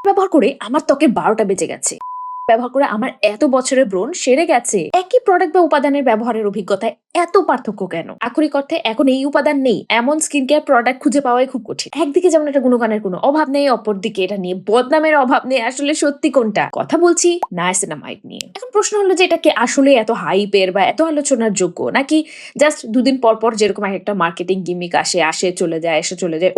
ব্যবহার করে আমার ত্বকের 12টা বেজে গেছে। ব্যবহার করে আমার এত বছরের ব্রণ সেরে গেছে। একই প্রোডাক্ট বা উপাদানের ব্যবহারের অভিজ্ঞতায় এত পার্থক্য কেন? আক্ষরিক অর্থে এখন এই উপাদান নেই এমন স্কিন কেয়ার প্রোডাক্ট খুঁজে পাওয়াই খুব কঠিন। একদিকে যেমন এটা গুণগানের কোনো অভাব নেই, অপরদিকে এটা নিয়ে বদনামের অভাব নেই। আসলে সত্যি কোনটা? কথা বলছি নায়াসিনামাইড নিয়ে। এখন প্রশ্ন হলো যে এটা কি আসলে এত হাইপের বা এত আলোচনার যোগ্য, নাকি জাস্ট দুদিন পর পর যেরকম একটা মার্কেটিং গিমিক আসে চলে যায়,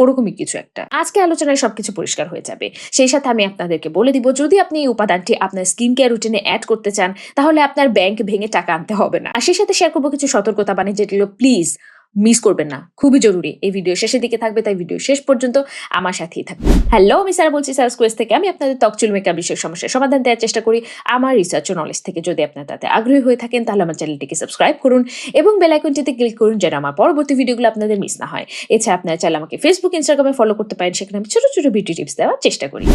ওরকমই কিছু একটা। আজকে আলোচনায় সবকিছু পরিষ্কার হয়ে যাবে। সেই সাথে আমি আপনাদেরকে বলে দিব, যদি আপনি এই উপাদানটি আপনার স্কিন কেয়ার রুটিনে অ্যাড করতে চান, তাহলে আপনার ব্যাংক ভেঙে টাকা আনতে হবে না। আর সেই সাথে শেয়ার করবো কিছু সতর্কতা বাণী, যেগুলো প্লিজ মিস করবেন না, খুবই জরুরি। এই ভিডিও শেষের দিকে থাকবে, তাই ভিডিও শেষ পর্যন্ত আমার সাথেই থাকবে। হ্যালো, আমি সারা বলছি সারা স্কোয়েস থেকে। আমি আপনাদের ত্বক চুল মেকআপ বিষয়ক সমস্যার সমাধান দেওয়ার চেষ্টা করি আমার রিসার্চ ও নলেজ থেকে। যদি আপনার তাতে আগ্রহী হয়ে থাকেন, তাহলে আমার চ্যানেলটিকে সাবস্ক্রাইব করুন এবং বেল আইকনটিতে ক্লিক করুন, যেন আমার পরবর্তী ভিডিওগুলো আপনাদের মিস না হয়। এছাড়া আপনারা চাইলে আমাকে ফেসবুক, ইনস্টাগ্রামে ফলো করতে পারেন। সেখানে আমি ছোট ছোট বিউটি টিপস দেওয়ার চেষ্টা করি।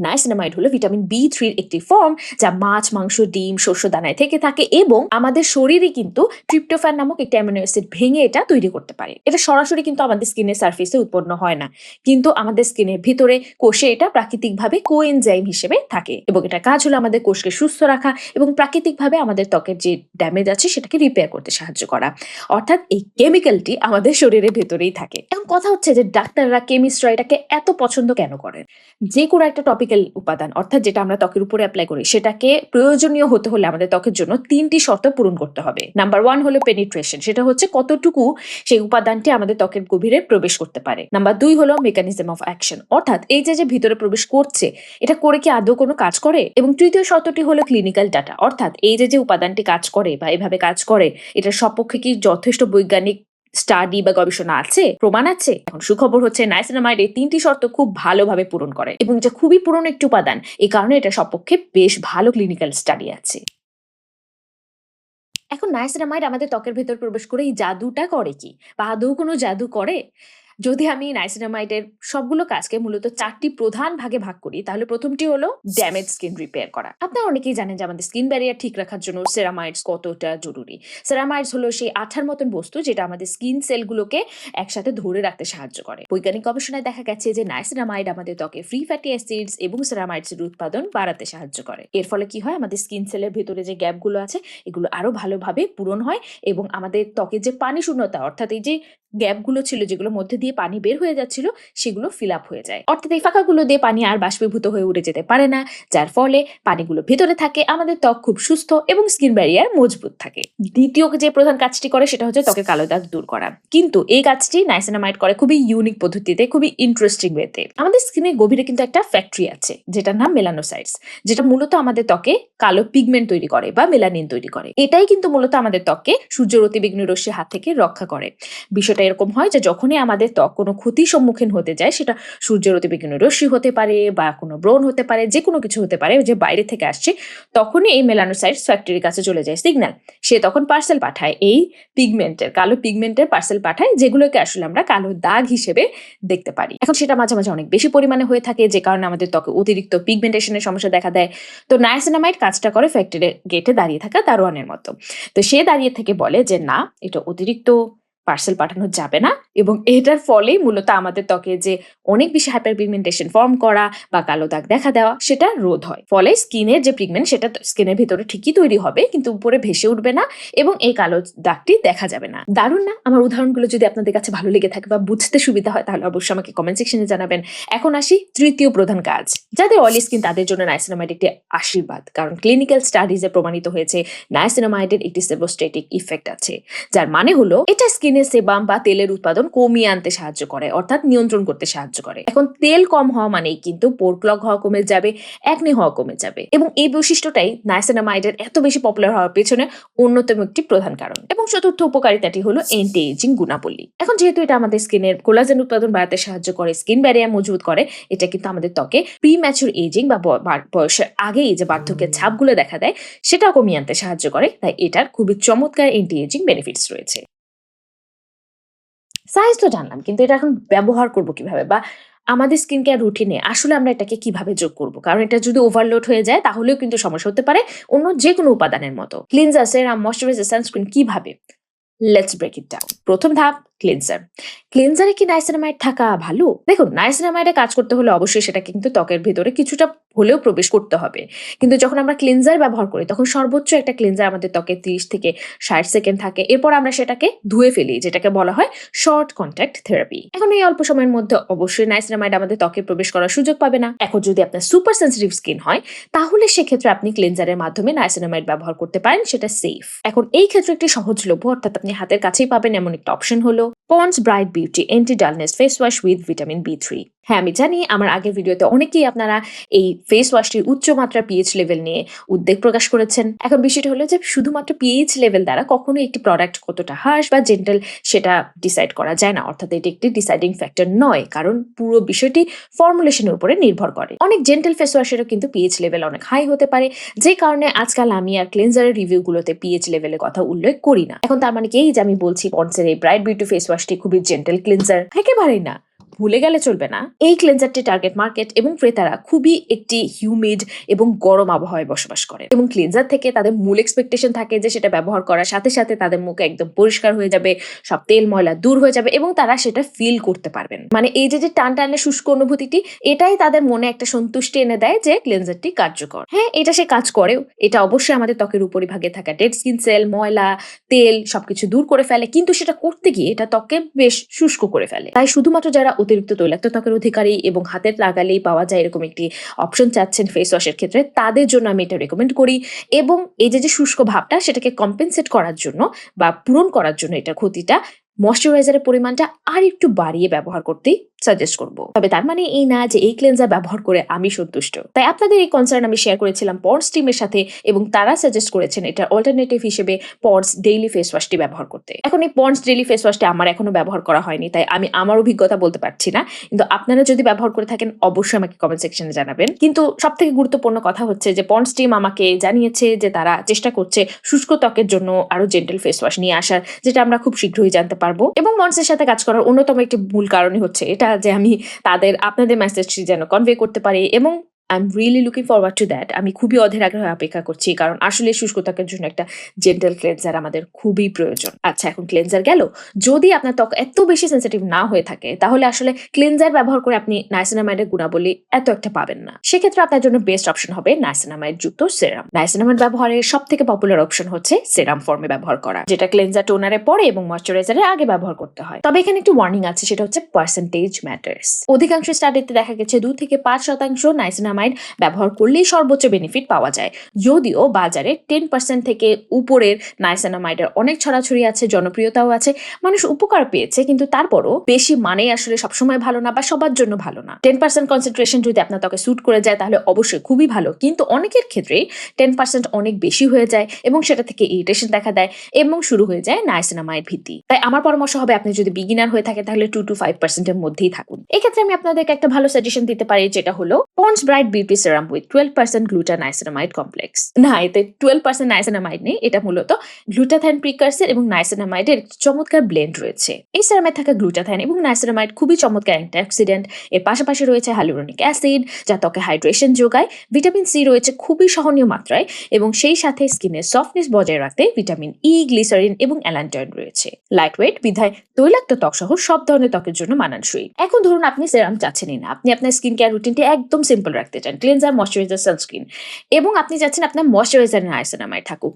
নায়াসিনামাইড হলো ভিটামিন B3 এর একটি ফর্ম, যা মাছ, মাংস, ডিম, শস্য দানায় থেকে থাকে এবং আমাদের শরীরে কিন্তু ট্রিপ্টোফ্যান নামক একটি অ্যামিনো অ্যাসিড ভেঙে এটা তৈরি করতে পারে। এটা সরাসরি কিন্তু আমাদের স্কিনের সারফেসে উৎপন্ন হয় না, কিন্তু আমাদের স্কিনের ভিতরে কোষে এটা প্রাকৃতিকভাবে কোএনজাইম হিসেবে থাকে এবং এটা কাজ হলো আমাদের কোষকে সুস্থ রাখা এবং প্রাকৃতিকভাবে আমাদের ত্বকের যে ড্যামেজ আছে সেটাকে রিপেয়ার করতে সাহায্য করা। অর্থাৎ এই কেমিক্যালটি আমাদের শরীরের ভেতরেই থাকে। এখন কথা হচ্ছে যে ডাক্তাররা, কেমিস্টরা এটাকে এত পছন্দ কেন করেন? যে কোনো একটা টপিক্যাল উপাদান, অর্থাৎ যেটা আমরা ত্বকের উপরে অ্যাপ্লাই করি, সেটাকে প্রয়োজনীয় হতে হলে আমাদের ত্বকের জন্য 3টি শর্ত পূরণ করতে হবে। নাম্বার 1 হলো পেনিট্রেশন, সেটা হচ্ছে কতটুকু সেই উপাদানটি আমাদের ত্বকের গভীরে প্রবেশ করতে পারে। নাম্বার 2 হলো মেকানিজম অফ অ্যাকশন, অর্থাৎ এই যে ভিতরে প্রবেশ করছে, এটা করে কি আদৌ কোনো কাজ করে। এবং তৃতীয় শর্তটি হলো ক্লিনিক্যাল ডাটা, অর্থাৎ এই যে উপাদানটি কাজ করে বা এভাবে কাজ করে, এটার সপক্ষে কি যথেষ্ট বৈজ্ঞানিক স্টাডি বা গবেষণা আছে, প্রমাণ আছে। এখন সুখবর হচ্ছে নাইসিনামাইড এই 3টি শর্ত খুব ভালোভাবে পূরণ করে এবং এটা খুবই পুরনো একটি উপাদান, এই কারণে এটা সপক্ষে বেশ ভালো ক্লিনিক্যাল স্টাডি আছে। এখন নাইসিনামাইড আমাদের ত্বকের ভেতর প্রবেশ করে এই জাদুটা করে কি, বা আদৌ কোনো জাদু করে? যদি আমি নাইসিনামাইডের সবগুলো কাজকে মূলত 4টি প্রধান ভাগে ভাগ করি, তাহলে প্রথমটি হলো ড্যামেজ স্কিন রিপেয়ার করা। আপনারা অনেকেই জানেন যে আমাদের স্কিন ব্যারিয়ার ঠিক রাখার জন্য সেরামাইডস কতটা জরুরি। সেরামাইডস হলো সেই আঠার মতন বস্তু, যেটা আমাদের স্কিন সেলগুলোকে একসাথে ধরে রাখতে সাহায্য করে। বৈজ্ঞানিক গবেষণায় দেখা গেছে যে নাইসিনামাইড আমাদের ত্বকে ফ্রি ফ্যাটি অ্যাসিডস এবং সেরামাইডস এর উৎপাদন বাড়াতে সাহায্য করে। এর ফলে কি হয়, আমাদের স্কিন সেলের ভেতরে যে গ্যাপগুলো আছে, এগুলো আরো ভালোভাবে পূরণ হয় এবং আমাদের ত্বকের যে পানি শূন্যতা, অর্থাৎ এই যে গ্যাপগুলো ছিল যেগুলোর মধ্যে দিয়ে পানি বের হয়ে যাচ্ছিল, সেগুলো ফিল আপ হয়ে যায়। অর্থাৎ এই ফাঁকাগুলো দিয়ে পানি আর বাষ্পীভূত হয়ে উড়ে যেতে পারে না, যার ফলে পানিগুলো ভেতরে থাকে, আমাদের ত্বক খুব সুস্থ এবং স্কিন ব্যারিয়ার মজবুত থাকে। দ্বিতীয় যে প্রধান কাজটি করে, সেটা হচ্ছে ত্বকের কালো দাগ দূর করা। কিন্তু এই কাজটি নাইসিনামাইড করে খুবই ইউনিক পদ্ধতিতে, খুবই ইন্টারেস্টিং ওয়েতে। আমাদের স্কিনের গভীরে কিন্তু একটা ফ্যাক্টরি আছে, যেটার নাম মেলানোসাইটস, যেটা মূলত আমাদের ত্বকে কালো পিগমেন্ট তৈরি করে বা মেলানিন তৈরি করে। এটাই কিন্তু মূলত আমাদের ত্বককে সূর্যের অতিবেগুনি রশ্মির হাত থেকে রক্ষা করে। বিষয়টা এরকম হয় যে যখনই আমাদের ত্বক কোনো ক্ষতির সম্মুখীন হতে যায়, সেটা সূর্যের অতিবেগুনি রশ্মি হতে পারে বা কোনো ব্রণ হতে পারে, যে কোনো কিছু হতে পারে যে বাইরে থেকে আসছে, তখনই এই মেলানোসাইটস ফ্যাক্টরির কাছে চলে যায় সিগন্যাল। সে তখন পার্সেল পাঠায়, এই পিগমেন্টের, কালো পিগমেন্টের পার্সেল পাঠায়, যেগুলোকে আসলে আমরা কালো দাগ হিসেবে দেখতে পারি। এখন সেটা মাঝে মাঝে অনেক বেশি পরিমাণে হয়ে থাকে, যে কারণে আমাদের ত্বকে অতিরিক্ত পিগমেন্টেশনের সমস্যা দেখা দেয়। তো নায়াসিনামাইড কাজটা করে ফ্যাক্টরির গেটে দাঁড়িয়ে থাকা দারোয়ানের মতো। তো সে দাঁড়িয়ে থেকে বলে যে না, এটা অতিরিক্ত পার্সেল পাঠানো যাবে না, এবং এটার ফলেই মূলত আমাদের ত্বকে যে অনেক বেশি হাইপার পিগমেন্টেশন ফর্ম করা বা কালো দাগ দেখা দেওয়া, সেটা রোধ হয়। ফলে স্কিনের যে পিগমেন্ট, সেটা স্কিনের ভিতরে ঠিকই তৈরি হবে, কিন্তু উপরে ভেসে উঠবে না এবং এই কালো দাগটি দেখা যাবে না। দারুণ না? আমার উদাহরণগুলো যদি আপনাদের কাছে ভালো লেগে থাকে বা বুঝতে সুবিধা হয়, তাহলে অবশ্যই আমাকে কমেন্ট সেকশনে জানাবেন। এখন আসি তৃতীয় প্রধান কাজ। যাদের অয়েলি স্কিন, তাদের জন্য নাইসিনামাইড একটি আশীর্বাদ, কারণ ক্লিনিক্যাল স্টাডিজে প্রমাণিত হয়েছে নাইসিনামাইডের একটি সেবোস্টেটিক ইফেক্ট আছে, যার মানে হলো এটা স্কিনের সেবাম বা তেলের উৎপাদন কমিয়ে আনতে সাহায্য করে, অর্থাৎ নিয়ন্ত্রণ করতে সাহায্য করে। এখন তেল কম হওয়া মানেই কিন্তু পোর ক্লগ হওয়া কমে যাবে, একনি হওয়া কমে যাবে, এবং এই বৈশিষ্ট্যটাই নাইসিনামাইডের এত বেশি পপুলার হওয়ার পেছনে অন্যতম একটি প্রধান কারণ। এবং চতুর্থ উপকারিতাটি হলো অ্যান্টি এজিং গুণাবলী। এখন যেহেতু এটা আমাদের স্কিনের কোলাজেন উৎপাদন বাড়াতে সাহায্য করে, স্কিন ব্যারিয়ার মজবুত করে, এটা কিন্তু আমাদের ত্বকে প্রিম্যাচুর এজিং বা বয়সের আগেই যে বার্ধক্যের ছাপগুলো দেখা দেয়, সেটা কমিয়ে আনতে সাহায্য করে। তাই এটার খুবই চমৎকার অ্যান্টি এজিং বেনিফিটস রয়েছে। সাইজ তো জানলাম, কিন্তু এটা এখন ব্যবহার করব কিভাবে, বা আমাদের স্কিন কেয়ার রুটিনে আসলে আমরা এটাকে কিভাবে যোগ করব? কারণ এটা যদি ওভারলোড হয়ে যায়, তাহলেও কিন্তু সমস্যা হতে পারে অন্য যে কোনো উপাদানের মতো। ক্লিনজার, সেরাম, ময়েশ্চারাইজার, সানস্ক্রিন কিভাবে? Let's break it down. প্রথম ধাপ ক্লিনজার। ক্লিনজারে কি নাইসিনামাইড থাকা ভালো? দেখুন, নাইসিনামাইডে কাজ করতে হলে অবশ্যই সেটা কিন্তু ত্বকের ভেতরে কিছুটা হলেও প্রবেশ করতে হবে। কিন্তু যখন আমরা ক্লিনজার ব্যবহার করি তখন সর্বোচ্চ একটা ক্লিনজার আমাদের ত্বকে 30 থেকে 60 সেকেন্ড থাকে। এরপর আমরা সেটাকে ধুয়ে ফেলি, যেটাকে বলা হয় শর্ট কন্টাক্ট থেরাপি। এখন এই অল্প সময়ের মধ্যে অবশ্যই নাইসিনামাইড আমাদের ত্বকে প্রবেশ করার সুযোগ পাবে না। এখন যদি আপনার সুপার সেনসিটিভ স্কিন হয় তাহলে সেক্ষেত্রে আপনি ক্লিনজারের মাধ্যমে নাইসিনামাইড ব্যবহার করতে পারেন, সেটা সেফ। এখন এই ক্ষেত্রে একটি সহজলভ্য, অর্থাৎ আপনি হাতের কাছেই পাবেন এমন একটা অপশন হলো Pond's bright beauty anti dullness face wash with vitamin বি3। হ্যাঁ, আমি জানি আমার আগের ভিডিওতে অনেকেই আপনারা এই ফেস ওয়াশটির উচ্চমাত্রা পিএইচ লেভেল নিয়ে উদ্বেগ প্রকাশ করেছেন। এখন বিষয়টা হলো যে শুধুমাত্র পিএইচ লেভেল দ্বারা কখনোই একটি প্রোডাক্ট কতটা হার্শ বা জেন্টাল সেটা ডিসাইড করা যায় না, অর্থাৎ এটি একটি ডিসাইডিং ফ্যাক্টর নয়, কারণ পুরো বিষয়টি ফর্মুলেশনের উপরে নির্ভর করে। অনেক জেন্টাল ফেস ওয়াশেরও কিন্তু পিএইচ লেভেল অনেক হাই হতে পারে, যে কারণে আজকাল আমি আর ক্লিনজারের রিভিউগুলোতে পিএইচ লেভেলের কথা উল্লেখ করি না। এখন তার মানে কি এই যে আমি বলছি পন্ডসের এই ব্রাইট বিউটি ফেস ওয়াশটি খুবই জেন্টাল ক্লিনজার? একেবারেই না, ভুলে গেলে চলবে না। এই ক্লিনজারটি টার্গেট মার্কেট এবং ক্রেতারা খুবই একটি হিউমিড এবং গরম আবহাওয়ায় বসবাস করে, এবং ক্লিনজার থেকে তাদের মূল এক্সপেকটেশন থাকে যে সেটা ব্যবহার করার সাথে সাথে তাদের মুখ একদম পরিষ্কার হয়ে যাবে, সব তেল ময়লা দূর হয়ে যাবে এবং তারা সেটা ফিল করতে পারবেন। মানে এই যে টান টানে শুষ্ক অনুভূতিটি, এটাই তাদের মনে একটা সন্তুষ্টি এনে দেয় যে ক্লিনজারটি কার্যকর। হ্যাঁ, এটা সে কাজ করেও। এটা অবশ্যই আমাদের ত্বকের উপরিভাগে থাকা ডেড স্কিন সেল, ময়লা, তেল সবকিছু দূর করে ফেলে, কিন্তু সেটা করতে গিয়ে এটা ত্বকে বেশ শুষ্ক করে ফেলে। তাই শুধুমাত্র যারা অতিরিক্ত তৈলাক্ত ত্বকের অধিকারী এবং হাতের লাগালেই পাওয়া যায় এরকম একটি অপশন চাচ্ছেন ফেস ওয়াশের ক্ষেত্রে, তাদের জন্য আমি এটা রেকমেন্ড করি। এবং এই যে শুষ্ক ভাবটা সেটাকে কম্পেনসেট করার জন্য বা পূরণ করার জন্য এটার ক্ষতিটা, ময়শ্চারাইজারের পরিমাণটা আর একটু বাড়িয়ে ব্যবহার করতেই সাজেস্ট করব। তবে তার মানে এই না যে এই ক্লিনজার ব্যবহার করে আমি সন্তুষ্ট। তাই আপনাদের এই কনসার্ন আমি শেয়ার করেছিলাম পন্ডস টিমের সাথে, এবং তারা সাজেস্ট করেছেন এটার অল্টারনেটিভ হিসেবে পন্ডস ডেইলি ফেস ওয়াশটি ব্যবহার করতে। এখন এই পন্ডস ডেইলি ফেস ওয়াশটি আমার এখনো ব্যবহার করা হয়নি, তাই আমি আমার অভিজ্ঞতা বলতে পারছি না, কিন্তু আপনারা যদি ব্যবহার করে থাকেন অবশ্যই আমাকে কমেন্ট সেকশনে জানাবেন। কিন্তু সব থেকে গুরুত্বপূর্ণ কথা হচ্ছে যে পন্ডস টিম আমাকে জানিয়েছে যে তারা চেষ্টা করছে শুষ্ক ত্বকের জন্য আরো জেন্টাল ফেস ওয়াশ নিয়ে আসার, যেটা আমরা খুব শীঘ্রই জানতে পারবো। এবং পন্ডসের সাথে কাজ করার অন্যতম একটি মূল কারণই হচ্ছে এটা যে আমি আপনাদের মেসেজটি যেন কনভে করতে পারি, এবং I am really looking forward to that. আমি খুবই অধীর আগ্রহে অপেক্ষা করছি, কারণ আসলে শুষ্ক ত্বকের জন্য একটা জেন্টাল ক্লেনজার আমাদের খুবই প্রয়োজন। আচ্ছা, এখন ক্লেনজার গেল। যদি আপনার ত্বক এত বেশি সেন্সিটিভ না হয়ে থাকে তাহলে আসলে ক্লেনজার ব্যবহার করে আপনি নাইসিনামাইডের গুণাবলী এত একটা পাবেন না। সেক্ষেত্রে আপনার জন্য বেস্ট অপশন হবে নাইসিনামাইড যুক্ত সেরাম। নাইসিনামাইড ব্যবহারের সব থেকে পপুলার অপশন হচ্ছে সেরাম ফর্মে ব্যবহার করা, যেটা ক্লেনজার টোনারের পরে এবং ময়শ্চারাইজারের আগে ব্যবহার করতে হয়। তবে এখানে একটু ওয়ার্নিং আছে, সেটা হচ্ছে পার্সেন্টেজ ম্যাটার্স। অধিকাংশ স্টাডিতে দেখা গেছে 2 থেকে 5% নাইসিনামাইড ব্যবহার করলেই সর্বোচ্চ বেনিফিট পাওয়া যায়। যদিও বাজারে 10% থেকে উপরের নাইসিনামাইডের অনেক ছড়াছড়ি আছে, জনপ্রিয়তাও আছে, মানুষ উপকার পেয়েছে, কিন্তু তারপরও বেশি মানেই আসলে সবসময় ভালো না বা সবার জন্য ভালো না। 10% কনসেন্ট্রেশন যদি আপনার ত্বকে স্যুট করে যায় তাহলে অবশ্যই খুবই ভালো, কিন্তু অনেকের ক্ষেত্রেই 10% অনেক বেশি হয়ে যায় এবং সেটা থেকে ইরিটেশন দেখা দেয় এবং শুরু হয়ে যায় নাইসিনামাইড ভীতি। তাই আমার পরামর্শ হবে আপনি যদি বিগিনার হয়ে থাকে তাহলে 2 to 5% এর মধ্যেই থাকুন। এক্ষেত্রে আমি আপনাদেরকে একটা ভালো সাজেশন দিতে পারি, যেটা হলো Pond's bright beauty serum with 12% glutaniacinamide complex. না, এতে 12% নাইসিনামাইড নেই, এটা মূলত গ্লুটাথাইন প্রিকারসর এবং নাইসিনামাইডের চমৎকার ব্লেন্ড রয়েছে। এই সেরামে থাকা গ্লুটাথাইন এবং নাইসিনামাইড খুবই চমৎকার অ্যান্টিঅক্সিডেন্ট। এর পাশাপাশি রয়েছে হাইলুরোনিক অ্যাসিড, যা ত্বকে হাইড্রেশন যোগায়। ভিটামিন সি রয়েছে খুবই সহনীয় মাত্রায়, এবং সেই সাথে স্কিনের সফটনেস বজায় রাখতে ভিটামিন ই, গ্লিসারিন এবং অ্যালান্টয়েড রয়েছে। লাইট ওয়েট বিধায় তৈলাক্ত ত্বক সহ সব ধরনের ত্বকের জন্য মানানসই। এখন ধরুন আপনি সেরাম চাচ্ছেনই না, আপনি আপনার স্কিন কেয়ার রুটিনটি একদম সিম্পল রাখতে চান, ক্লিনজার, ময়শ্চারাইজার, সানস্ক্রিন, এবং আপনি চাচ্ছেন আপনার ময়শ্চারাইজার নাইসিনামাইড থাকুক।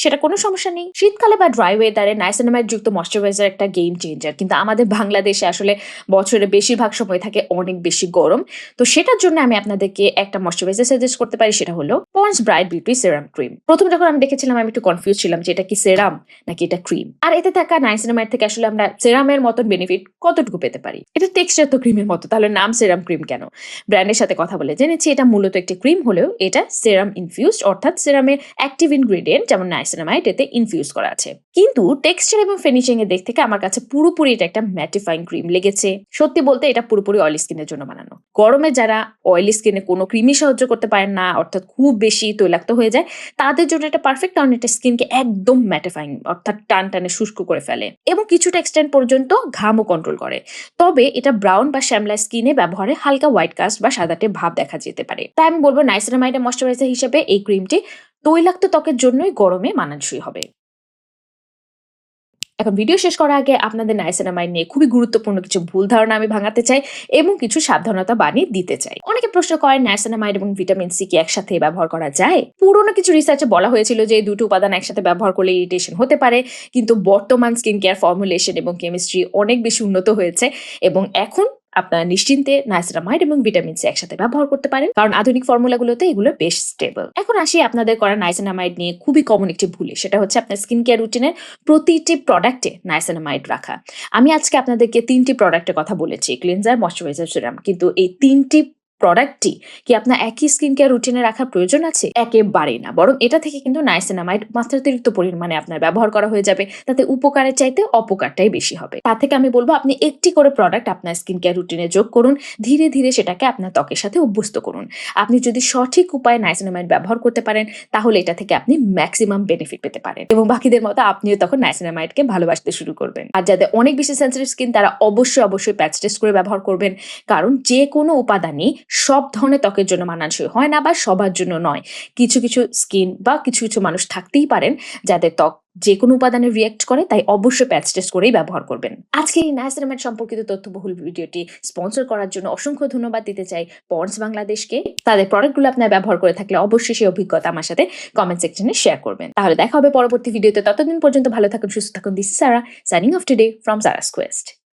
সেটা কোনো সমস্যা নেই। শীতকালে বা ড্রাই ওয়েদারে নাইসিনামাইড যুক্ত ময়শ্চারাইজার একটা গেম চেঞ্জার, কিন্তু আমাদের বাংলাদেশে আসলে বছরের বেশিরভাগ সময় থাকে অনেক বেশি গরম। তো সেটার জন্য আমি আপনাদেরকে একটা ময়শ্চারাইজার সাজেস্ট করতে পারি, সেটা হলো পন্ডস ব্রাইট বিউটি সেরাম ক্রিম। প্রথম যখন আমি দেখেছিলাম আমি একটু কনফিউজ ছিলাম যে এটা কি সেরাম নাকি এটা ক্রিম, আর এতে থাকা নাইসিনামাইড থেকে আসলে আমরা সেরামের মতন বেনিফিট কতটুকু পেতে পারি। এটা টেক্সচার তো ক্রিমের মতো, তাহলে নাম সেরাম ক্রিম কেন? ব্র্যান্ডের সাথে কথা বলে জেনেছি এটা মূলত একটি ক্রিম হলেও এটা সেরাম ইনফিউজড, অর্থাৎ সেরামের অ্যাক্টিভ ইনগ্রেডিয়েন্ট যেমন নাইসিনামাইড এতে ইনফিউজ করা আছে। কিন্তু টেক্সচার এবং ফিনিশিং এর দিক থেকে আমার কাছে পুরোপুরি এটা একটা ম্যাটিফাইং ক্রিম লেগেছে। সত্যি বলতে এটা পুরোপুরি অয়েলি স্কিনের জন্য বানানো। গরমে যারা অয়েলি স্কিনে কোনো ক্রিমই সহ্য করতে পারেন না, অর্থাৎ খুব বেশি তৈলাক্ত হয়ে যায়, তাদের জন্য এটা পারফেক্ট, কারণ এটা স্কিনকে একদম ম্যাটিফাইং অর্থাৎ টান টানে শুষ্ক করে ফেলে এবং কিছুটা এক্সটেন্ড পর্যন্ত ঘামও কন্ট্রোল করে। তবে এটা ব্রাউন বা শ্যামলা স্কিনে ব্যবহারে হালকা হোয়াইট কাস্ট বা সাদাটে ভাব দেখা যেতে পারে। তাই আমি বলবো নাইসিনামাইড ময়শ্চারাইজার হিসেবে এই ক্রিমটি তৈলাক্ত ত্বকের জন্যই গরমে মানানসই হবে। এখন ভিডিও শেষ করার আগে আপনাদের নাইসিনামাইড নিয়ে খুবই গুরুত্বপূর্ণ কিছু ভুল ধারণা আমি ভাঙাতে চাই এবং কিছু সাবধানতা বাণী দিতে চাই। অনেকে প্রশ্ন করেন নাইসিনামাইড এবং ভিটামিন সি কি একসাথে ব্যবহার করা যায়? পুরোনো কিছু রিসার্চে বলা হয়েছিল যে এই দুটো উপাদান একসাথে ব্যবহার করলে ইরিটেশন হতে পারে, কিন্তু বর্তমান স্কিন কেয়ার ফর্মুলেশন এবং কেমিস্ট্রি অনেক বেশি উন্নত হয়েছে এবং এখন আপনারা নিশ্চিন্তে নাইসিনামাইড এবং ভিটামিন সি একসাথে ব্যবহার করতে পারেন, কারণ আধুনিক ফর্মুলাগুলোতে এগুলো বেশ স্টেবল। এখন আসি আপনাদের করা নাইসিনামাইড নিয়ে খুবই কমন একটি ভুলে, সেটা হচ্ছে আপনার স্কিন কেয়ার রুটিনের প্রতিটি প্রোডাক্টে নাইসিনামাইড রাখা। আমি আজকে আপনাদেরকে ৩টি প্রোডাক্টের কথা বলেছি, ক্লিনজার, ময়শ্চারাইজার, সিরাম, কিন্তু এই ৩টি প্রোডাক্টটি কি আপনার একই স্কিন কেয়ার রুটিনে রাখার প্রয়োজন আছে? একেবারেই না, বরং এটা থেকে কিন্তু নাইসিনামাইড মাত্রাতিরিক্ত পরিমাণে আপনার ব্যবহার করা হয়ে যাবে, তাতে উপকারের চাইতে অপকারটাই বেশি হবে। তা থেকে আমি বলবো আপনি একটি করে প্রোডাক্ট আপনার স্কিন কেয়ার রুটিনে যোগ করুন, ধীরে ধীরে সেটাকে আপনার ত্বকের সাথে অভ্যস্ত করুন। আপনি যদি সঠিক উপায়ে নাইসিনামাইড ব্যবহার করতে পারেন তাহলে এটা থেকে আপনি ম্যাক্সিমাম বেনিফিট পেতে পারেন এবং বাকিদের মতো আপনিও তখন নাইসিনামাইডকে ভালোবাসতে শুরু করবেন। আর যাদের অনেক বেশি সেন্সিটিভ স্কিন তারা অবশ্যই প্যাচ টেস্ট করে ব্যবহার করবেন, কারণ যে কোনো উপাদানই সব ধরনের ত্বকের জন্য মানানসই হয় না বা সবার জন্য নয়। কিছু কিছু স্কিন বা কিছু কিছু মানুষ থাকতেই পারেন যাদের ত্বক যে কোনো উপাদানে রিয়েক্ট করে, তাই অবশ্যই প্যাচ টেস্ট করেই ব্যবহার করবেন। আজকে এই নাইসিনামাইড সম্পর্কিত তথ্যবহুল ভিডিওটি স্পন্সর করার জন্য অসংখ্য ধন্যবাদ দিতে চাই পন্ডস বাংলাদেশকে। তাদের প্রোডাক্টগুলো আপনারা ব্যবহার করে থাকলে অবশ্যই সেই অভিজ্ঞতা আমার সাথে কমেন্ট সেকশনে শেয়ার করবেন। তাহলে দেখা হবে পরবর্তী ভিডিওতে, ততদিন পর্যন্ত ভালো থাকুন, সুস্থ থাকুন। This is Sara, signing off today from Sara's Quest.